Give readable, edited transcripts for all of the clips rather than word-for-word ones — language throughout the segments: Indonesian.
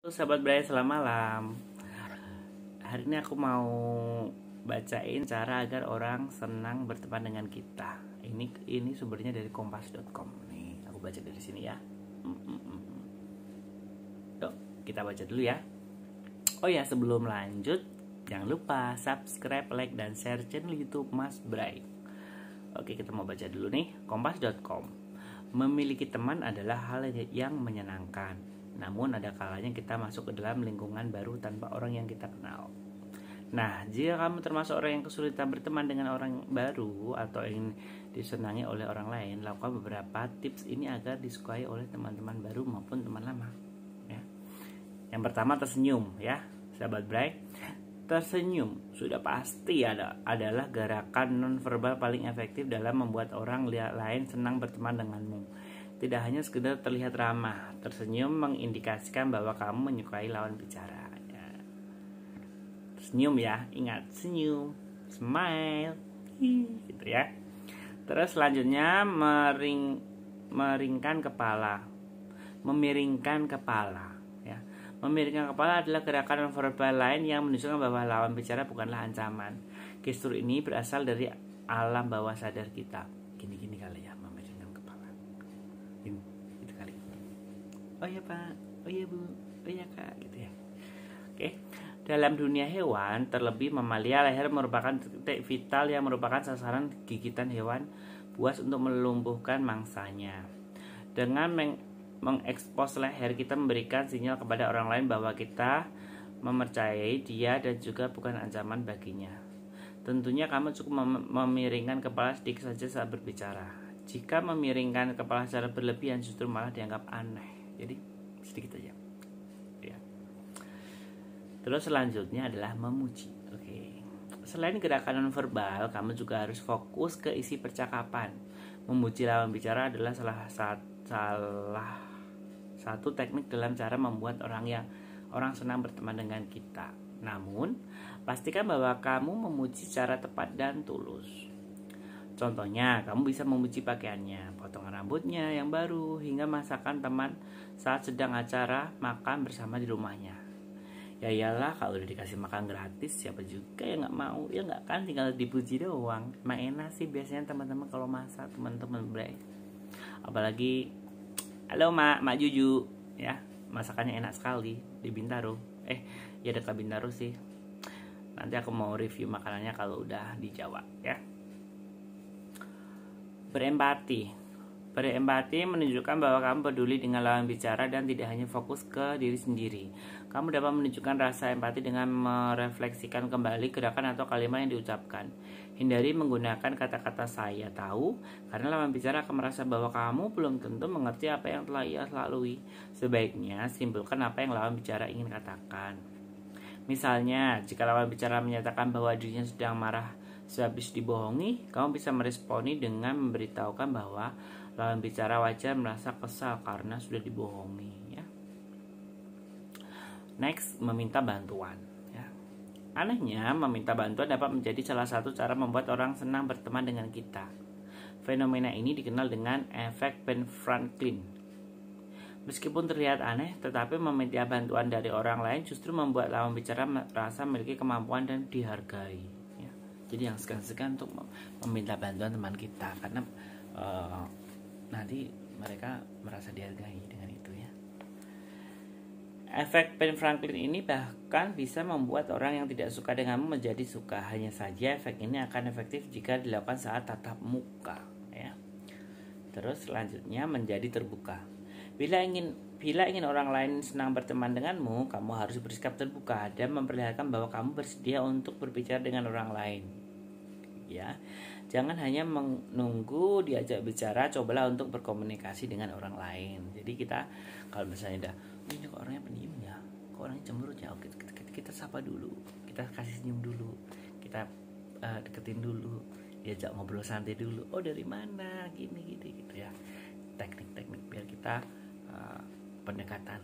Halo sahabat Brian, selamat malam. Hari ini aku mau bacain cara agar orang senang berteman dengan kita. Ini sumbernya dari kompas.com. Nih, aku baca dari sini ya. Yuk, kita baca dulu ya. Oh ya, sebelum lanjut, jangan lupa subscribe, like, dan share channel YouTube Mas Bray. Oke, kita mau baca dulu nih. Kompas.com. Memiliki teman adalah hal yang menyenangkan. Namun ada kalanya kita masuk ke dalam lingkungan baru tanpa orang yang kita kenal. Nah, jika kamu termasuk orang yang kesulitan berteman dengan orang baru atau ingin disenangi oleh orang lain, lakukan beberapa tips ini agar disukai oleh teman-teman baru maupun teman lama. Ya. Yang pertama, tersenyum ya, sahabat Bray. Tersenyum sudah pasti adalah gerakan nonverbal paling efektif dalam membuat orang lain senang berteman denganmu. Tidak hanya sekedar terlihat ramah, tersenyum mengindikasikan bahwa kamu menyukai lawan bicara. Ya. Senyum ya, ingat senyum, smile, gitu ya. Terus selanjutnya memiringkan kepala. Ya. Memiringkan kepala adalah gerakan nonverbal lain yang menunjukkan bahwa lawan bicara bukanlah ancaman. Gestur ini berasal dari alam bawah sadar kita. Gini-gini kali ya, memiringkan kepala. Gitu kali. Oh ya Pak, oh ya Bu, oh ya Kak, gitu ya. Oke. Dalam dunia hewan, terlebih mamalia, leher merupakan titik vital yang merupakan sasaran gigitan hewan buas untuk melumpuhkan mangsanya. Dengan mengekspos leher, kita memberikan sinyal kepada orang lain bahwa kita mempercayai dia dan juga bukan ancaman baginya. Tentunya kamu cukup memiringkan kepala sedikit saja saat berbicara. Jika memiringkan kepala secara berlebihan justru malah dianggap aneh. Jadi sedikit aja. Ya. Terus selanjutnya adalah memuji. Oke. Selain gerakan nonverbal, kamu juga harus fokus ke isi percakapan. Memuji lawan bicara adalah salah satu teknik dalam cara membuat orang senang berteman dengan kita. Namun, pastikan bahwa kamu memuji secara tepat dan tulus. Contohnya, kamu bisa memuji pakaiannya, potongan rambutnya yang baru, hingga masakan teman saat sedang acara makan bersama di rumahnya. Ya iyalah, kalau udah dikasih makan gratis, siapa juga yang gak mau? Ya gak kan, tinggal dipuji doang. Emang enak sih biasanya teman-teman kalau masak, teman-teman Bray. Apalagi, halo Mak Juju, ya, masakannya enak sekali di Bintaro. Ya dekat Bintaro sih. Nanti aku mau review makanannya kalau udah di Jawa, ya. Berempati menunjukkan bahwa kamu peduli dengan lawan bicara dan tidak hanya fokus ke diri sendiri. Kamu dapat menunjukkan rasa empati dengan merefleksikan kembali gerakan atau kalimat yang diucapkan. Hindari menggunakan kata-kata saya tahu, karena lawan bicara akan merasa bahwa kamu belum tentu mengerti apa yang telah ia lalui. Sebaiknya simpulkan apa yang lawan bicara ingin katakan. Misalnya, jika lawan bicara menyatakan bahwa dirinya sedang marah sehabis dibohongi, kamu bisa meresponi dengan memberitahukan bahwa lawan bicara wajar merasa kesal karena sudah dibohongi. Ya. Next, meminta bantuan. Ya. Anehnya, meminta bantuan dapat menjadi salah satu cara membuat orang senang berteman dengan kita. Fenomena ini dikenal dengan efek Ben Franklin. Meskipun terlihat aneh, tetapi meminta bantuan dari orang lain justru membuat lawan bicara merasa memiliki kemampuan dan dihargai. Jadi yang segan-segan untuk meminta bantuan teman kita, karena nanti mereka merasa dihargai dengan itu ya. Efek Ben Franklin ini bahkan bisa membuat orang yang tidak suka denganmu menjadi suka. Hanya saja efek ini akan efektif jika dilakukan saat tatap muka ya. Terus selanjutnya menjadi terbuka. Bila ingin orang lain senang berteman denganmu, kamu harus bersikap terbuka dan memperlihatkan bahwa kamu bersedia untuk berbicara dengan orang lain. Ya, jangan hanya menunggu diajak bicara, cobalah untuk berkomunikasi dengan orang lain. Jadi kita kalau misalnya ini kok orangnya pendiam ya, kok orangnya cemberut ya, oke, kita sapa dulu, kita kasih senyum dulu, kita deketin dulu, diajak ngobrol santai dulu. Oh dari mana, gini gitu ya. Teknik-teknik biar kita pendekatan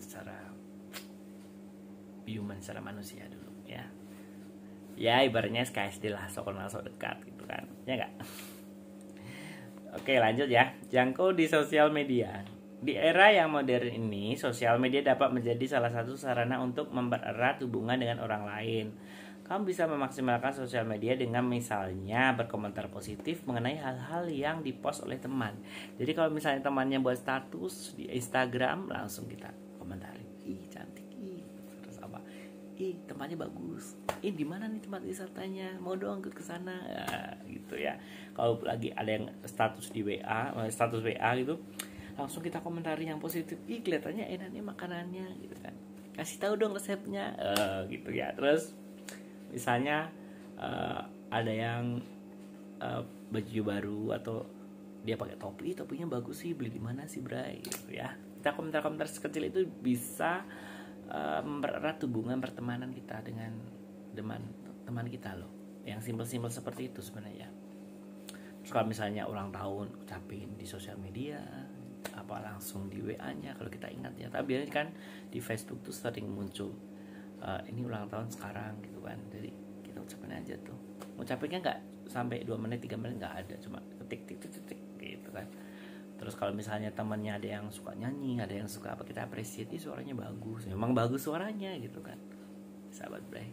secara human, secara manusia dulu ya. Ya ibaratnya SKSD lah, sok kenal sok dekat gitu kan, ya enggak? Oke lanjut ya. Jangkau di sosial media. Di era yang modern ini, sosial media dapat menjadi salah satu sarana untuk mempererat hubungan dengan orang lain. Kamu bisa memaksimalkan sosial media dengan misalnya berkomentar positif mengenai hal-hal yang dipost oleh teman. Jadi kalau misalnya temannya buat status di Instagram, langsung kita komentari. Ih, cantik, ih, terus apa? Ih, tempatnya bagus. Ih, di mana nih tempat wisatanya? Mau dong ikut ke sana. Ya, gitu ya. Kalau lagi ada yang status di status WA gitu, langsung kita komentari yang positif. Ih, kelihatannya enak nih makanannya gitu kan. Kasih tahu dong resepnya. Gitu ya. Terus misalnya ada yang baju baru atau dia pakai topinya bagus sih, beli di mana sih Bray gitu ya. Kita komentar-komentar sekecil itu bisa mempererat hubungan pertemanan kita dengan teman kita loh. Yang simpel-simpel seperti itu sebenarnya. Terus kalau misalnya ulang tahun ucapin di sosial media, apa langsung di WA-nya kalau kita ingat ya. Tapi biasanya kan di Facebook tuh sering muncul ini ulang tahun sekarang gitu kan. Jadi kita ucapin aja tuh. Ucapinnya nggak sampai 2 menit 3 menit, nggak ada, cuma ketik gitu kan. Terus kalau misalnya temannya ada yang suka nyanyi, ada yang suka apa, kita apresiasi suaranya bagus. Memang bagus suaranya gitu kan. Sahabat Bray.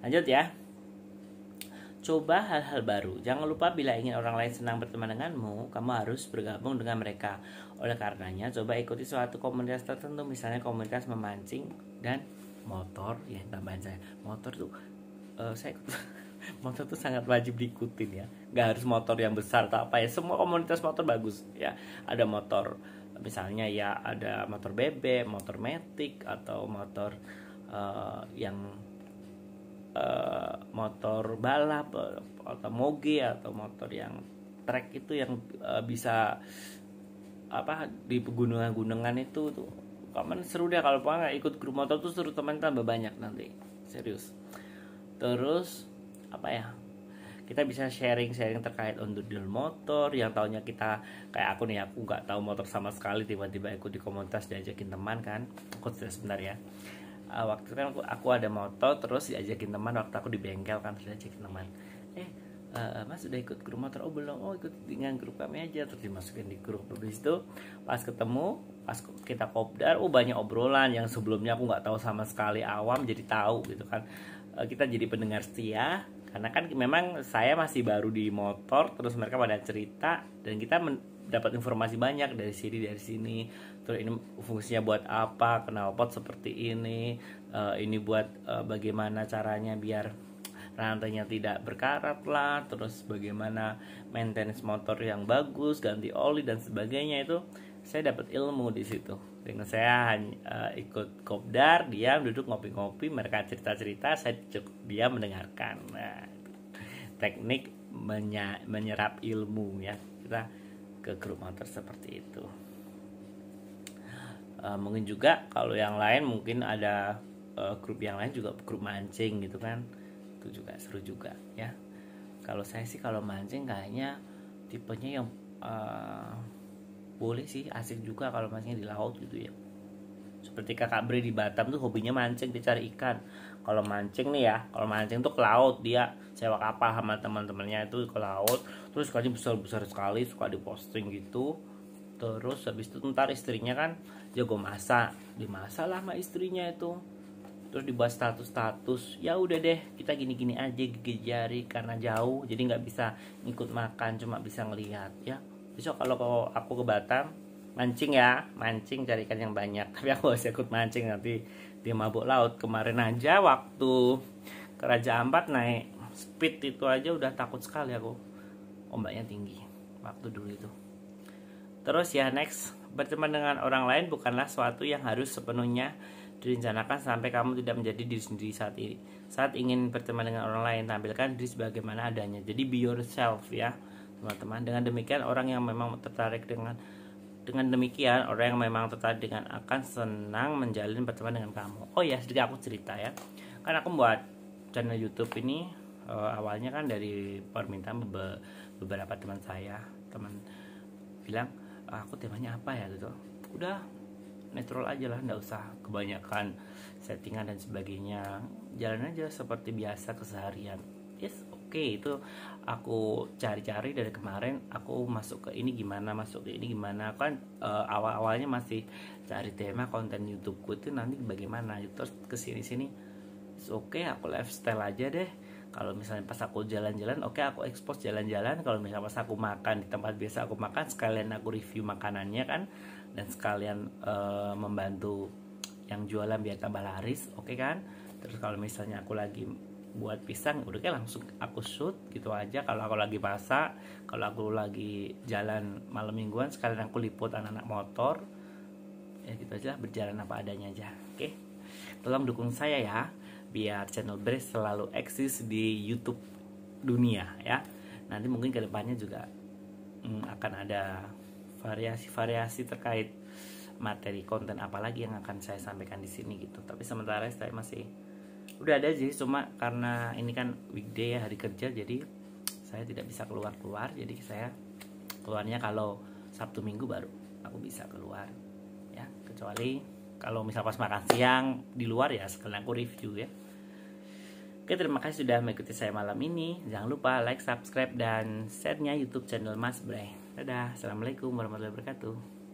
Lanjut ya. Coba hal-hal baru. Jangan lupa bila ingin orang lain senang berteman denganmu, kamu harus bergabung dengan mereka. Oleh karenanya, coba ikuti suatu komunitas tertentu, misalnya komunitas memancing dan motor. Ya, tambahan saya. Motor tuh saya ikut. Motor tuh sangat wajib diikutin ya. Gak harus motor yang besar atau apa ya. Semua komunitas motor bagus ya. Ada motor misalnya ya, ada motor bebek, motor matic, atau motor yang motor balap atau moge, atau motor yang trek itu yang bisa apa di pegunungan-gunungan itu tuh. Kapan seru deh kalau nggak ikut grup motor tuh, seru, teman tambah banyak nanti, serius. Terus apa ya, kita bisa sharing terkait onderdil motor yang taunya kita, kayak aku nih, aku nggak tahu motor sama sekali, tiba-tiba ikut di komunitas diajakin teman kan. Aku sebentar ya. Waktu kan aku ada motor, terus diajakin teman waktu aku di bengkel kan, diajakin teman, Mas udah ikut grup motor? Oh belum. Oh ikut dengan grup kami aja. Terus dimasukin di grup. Habis itu pas ketemu, pas kita kopdar, banyak obrolan yang sebelumnya aku nggak tahu sama sekali, awam jadi tahu gitu kan. Kita jadi pendengar setia karena kan memang saya masih baru di motor, terus mereka pada cerita dan kita dapat informasi banyak dari sini. Terus ini fungsinya buat apa, knalpot seperti ini buat bagaimana caranya biar rantainya tidak berkarat lah, terus bagaimana maintenance motor yang bagus, ganti oli dan sebagainya. Itu saya dapat ilmu di situ. Dengan saya ikut kopdar, diam duduk ngopi-ngopi, mereka cerita-cerita, saya diam mendengarkan. Nah, teknik menyerap ilmu ya, kita ke grup motor seperti itu. Mungkin juga kalau yang lain mungkin ada grup yang lain juga, grup mancing gitu kan, itu juga seru juga ya. Kalau saya sih kalau mancing kayaknya tipenya yang boleh sih, asik juga kalau mancingnya di laut gitu ya. Seperti kakak Bre di Batam tuh hobinya mancing, dia cari ikan. Kalau mancing nih ya, kalau mancing tuh ke laut, dia sewa kapal sama teman-temannya itu ke laut, terus ikannya besar-besar sekali, suka diposting gitu. Terus habis itu ntar istrinya kan jago masak, dimasak lah sama istrinya itu. Terus dibuat status, ya udah deh kita gini-gini aja, gigit jari karena jauh jadi nggak bisa ngikut makan, cuma bisa ngelihat ya. Besok kalau aku ke Batam mancing ya, mancing cari ikan yang banyak, tapi aku harus ikut mancing, nanti dia mabuk laut. Kemarin aja waktu ke Raja Ampat naik speed itu aja udah takut sekali aku, ombaknya tinggi waktu dulu itu. Terus ya next, berteman dengan orang lain bukanlah suatu yang harus sepenuhnya direncanakan sampai kamu tidak menjadi diri sendiri saat ini. Saat ingin berteman dengan orang lain, tampilkan diri sebagaimana adanya. Jadi be yourself ya teman-teman. Dengan demikian orang yang memang tertarik dengan demikian orang yang memang tertarik dengan akan senang menjalin pertemuan dengan kamu. Oh ya, sedikit aku cerita ya. Kan aku buat channel YouTube ini awalnya kan dari permintaan beberapa teman saya. Teman bilang, aku temanya apa ya gitu. Udah netral aja lah, nggak usah kebanyakan settingan dan sebagainya. Jalan aja seperti biasa keseharian. Yes, Oke, itu aku cari-cari dari kemarin. Aku masuk ke ini gimana, masuk ke ini gimana. Kan awal-awalnya masih cari tema konten YouTubeku itu nanti bagaimana. Terus kesini-sini, oke aku lifestyle aja deh. Kalau misalnya pas aku jalan-jalan, oke aku expose jalan-jalan. Kalau misalnya pas aku makan di tempat biasa aku makan, sekalian aku review makanannya kan, dan sekalian membantu yang jualan biar tambah laris, oke kan. Terus kalau misalnya aku lagi buat pisang, udah kayak langsung aku shoot gitu aja. Kalau aku lagi masak, kalau aku lagi jalan malam mingguan, sekalian aku liput anak-anak motor. Ya gitu aja, berjalan apa adanya aja. Oke, tolong dukung saya ya, biar channel Brace selalu eksis di YouTube dunia ya. Nanti mungkin kedepannya juga akan ada variasi-variasi terkait materi konten apalagi yang akan saya sampaikan di sini gitu. Tapi sementara saya masih udah ada sih, cuma karena ini kan weekday ya, hari kerja, jadi saya tidak bisa keluar-keluar. Jadi saya keluarnya kalau Sabtu Minggu baru aku bisa keluar ya, kecuali kalau misal pas makan siang di luar ya sekalian aku review ya. Oke, terima kasih sudah mengikuti saya malam ini. Jangan lupa like, subscribe, dan share-nya YouTube channel Mas Bray. Dadah, assalamualaikum warahmatullahi wabarakatuh.